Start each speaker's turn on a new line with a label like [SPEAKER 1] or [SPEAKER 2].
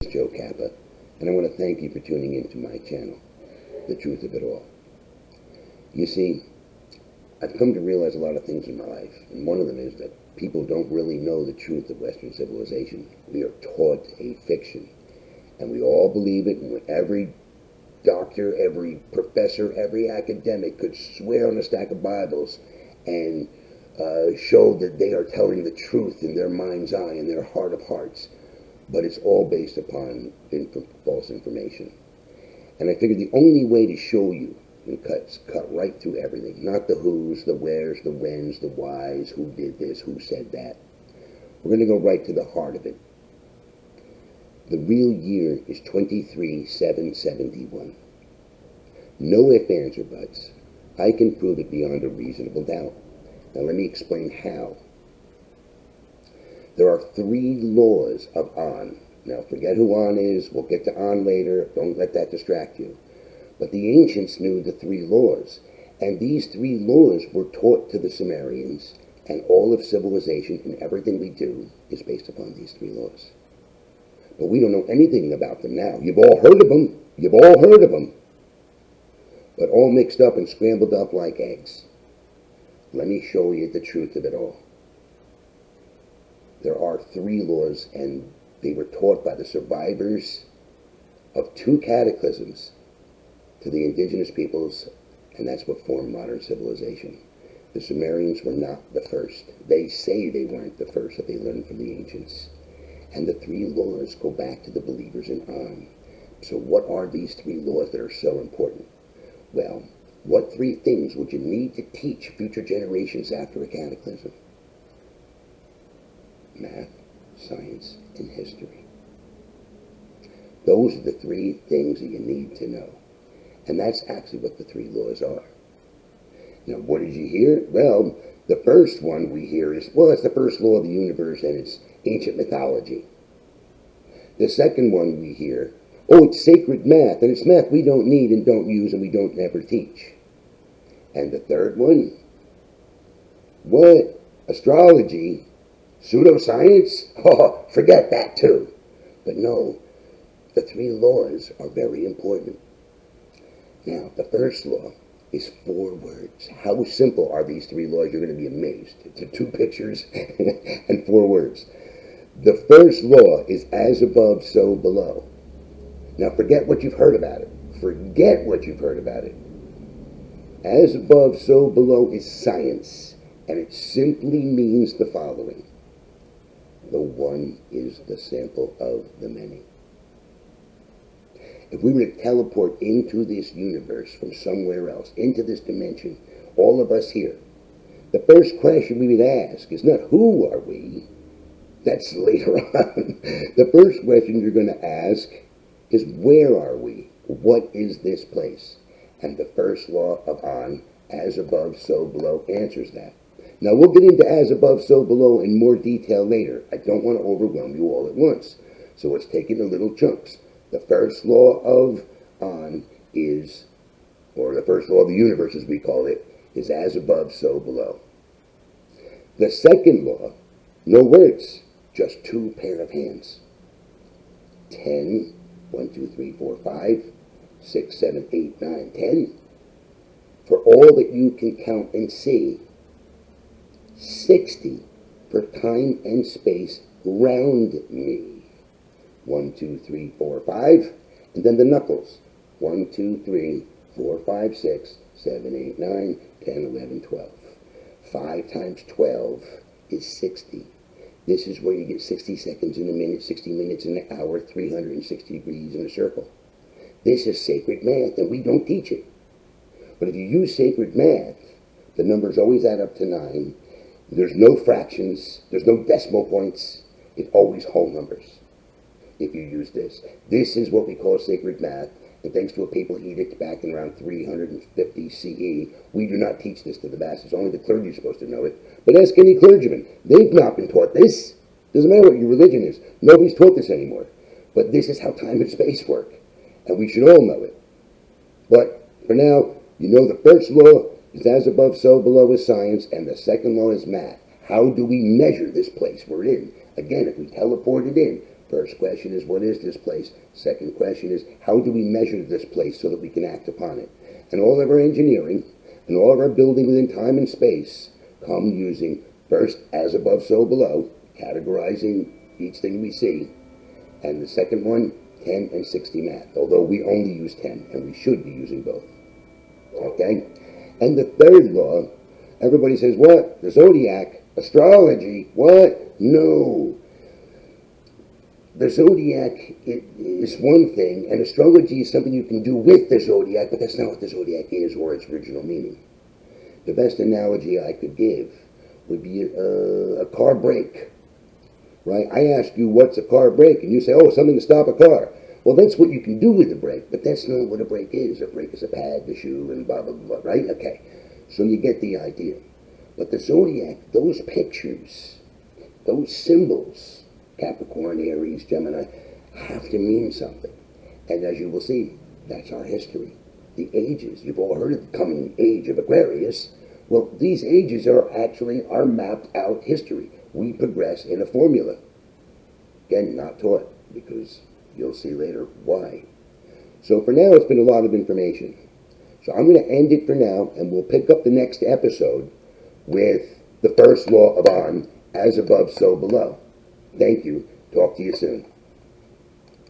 [SPEAKER 1] is Joe Kappa, and I want to thank you for tuning into my channel, The Truth of It All. You see, I've come to realize a lot of things in my life, and one of them is that people don't really know the truth of Western civilization. We are taught a fiction, and we all believe it, and every doctor, every professor, every academic could swear on a stack of Bibles and show that they are telling the truth in their mind's eye, in their heart of hearts. But it's all based upon false information. And I figured the only way to show you and cut right through everything, not the who's, the where's, the when's, the why's, who did this, who said that. We're going to go right to the heart of it. The real year is 23,771. No ifs, ands, or buts. I can prove it beyond a reasonable doubt. Now let me explain how. There are 3 laws of On. Now forget who On is. We'll get to On later. Don't let that distract you. But the ancients knew the 3 laws. And these 3 laws were taught to the Sumerians. And all of civilization and everything we do is based upon these 3 laws. But we don't know anything about them now. You've all heard of them. You've all heard of them. But all mixed up and scrambled up like eggs. Let me show you the truth of it all. There are 3 laws, and they were taught by the survivors of 2 cataclysms to the indigenous peoples, and that's what formed modern civilization. The Sumerians were not the first. They say they weren't the first, that they learned from the ancients. And the 3 laws go back to the believers in On. So what are these 3 laws that are so important? Well, what 3 things would you need to teach future generations after a cataclysm? Math, science, and history. Those are the 3 things that you need to know. And that's actually what the 3 laws are. Now, what did you hear? Well, the first one we hear is, well, it's the first law of the universe, and it's ancient mythology. The second one we hear, oh, it's sacred math, and it's math we don't need and don't use and we don't never teach. And the third one, what? Astrology? Pseudoscience? Oh, forget that too. But no, the 3 laws are very important. Now, the first law is 4 words. How simple are these 3 laws? You're going to be amazed. It's 2 pictures and 4 words. The first law is as above, so below. Now, forget what you've heard about it. Forget what you've heard about it. As above, so below is science, and it simply means the following. The one is the sample of the many. If we were to teleport into this universe from somewhere else, into this dimension, all of us here, the first question we would ask is not who are we? That's later on. The first question you're going to ask is where are we? What is this place? And the first law of On, as above, so below, answers that. Now, we'll get into as above, so below in more detail later. I don't want to overwhelm you all at once. So let's take it in little chunks. The first law of On is, or the first law of the universe as we call it, is as above, so below. The second law, no words, just 2 pair of hands. 10, 1, 2, 3, 4, 5, 6, 7, 8, 9, 10. For all that you can count and see. 60 for time and space round me. 1, 2, 3, 4, 5. And then the knuckles. 1, 2, 3, 4, 5, 6, 7, 8, 9, 10, 11, 12. 5 times 12 is 60. This is where you get 60 seconds in a minute, 60 minutes in an hour, 360 degrees in a circle. This is sacred math, and we don't teach it. But if you use sacred math, the numbers always add up to 9. There's no fractions. There's no decimal points. It's always whole numbers if you use this. This is what we call sacred math. And thanks to a papal edict back in around 350 CE, we do not teach this to the masses. Only the clergy is supposed to know it. But ask any clergyman. They've not been taught this. Doesn't matter what your religion is. Nobody's taught this anymore. But this is how time and space work. And we should all know it. But for now, you know the first law is as above, so below is science, and the second law is math. How do we measure this place we're in? Again, if we teleported in, First question is, what is this place? Second question is, how do we measure this place so that we can act upon it? And all of our engineering and all of our building within time and space come using first, as above, so below, categorizing each thing we see, and the second one, 10 and 60 math, although we only use 10, and we should be using both. Okay? And the third law, everybody says, what? The zodiac, astrology, what? No. The zodiac is one thing, and astrology is something you can do with the zodiac, but that's not what the zodiac is or its original meaning. The best analogy I could give would be a car brake, right? I ask you, what's a car brake? And you say, oh, something to stop a car. Well, that's what you can do with a brake, but that's not what a brake is. A brake is a pad, the shoe, and blah, blah, blah, right? Okay, so you get the idea. But the zodiac, those pictures, those symbols, Capricorn, Aries, Gemini, have to mean something. And as you will see, that's our history. The ages, you've all heard of the coming age of Aquarius. Well, these ages are actually our mapped out history. We progress in a formula. Again, not taught, because you'll see later why. So for now, it's been a lot of information. So I'm going to end it for now, and we'll pick up the next episode with the first law of On, as above, so below. Thank you. Talk to you soon.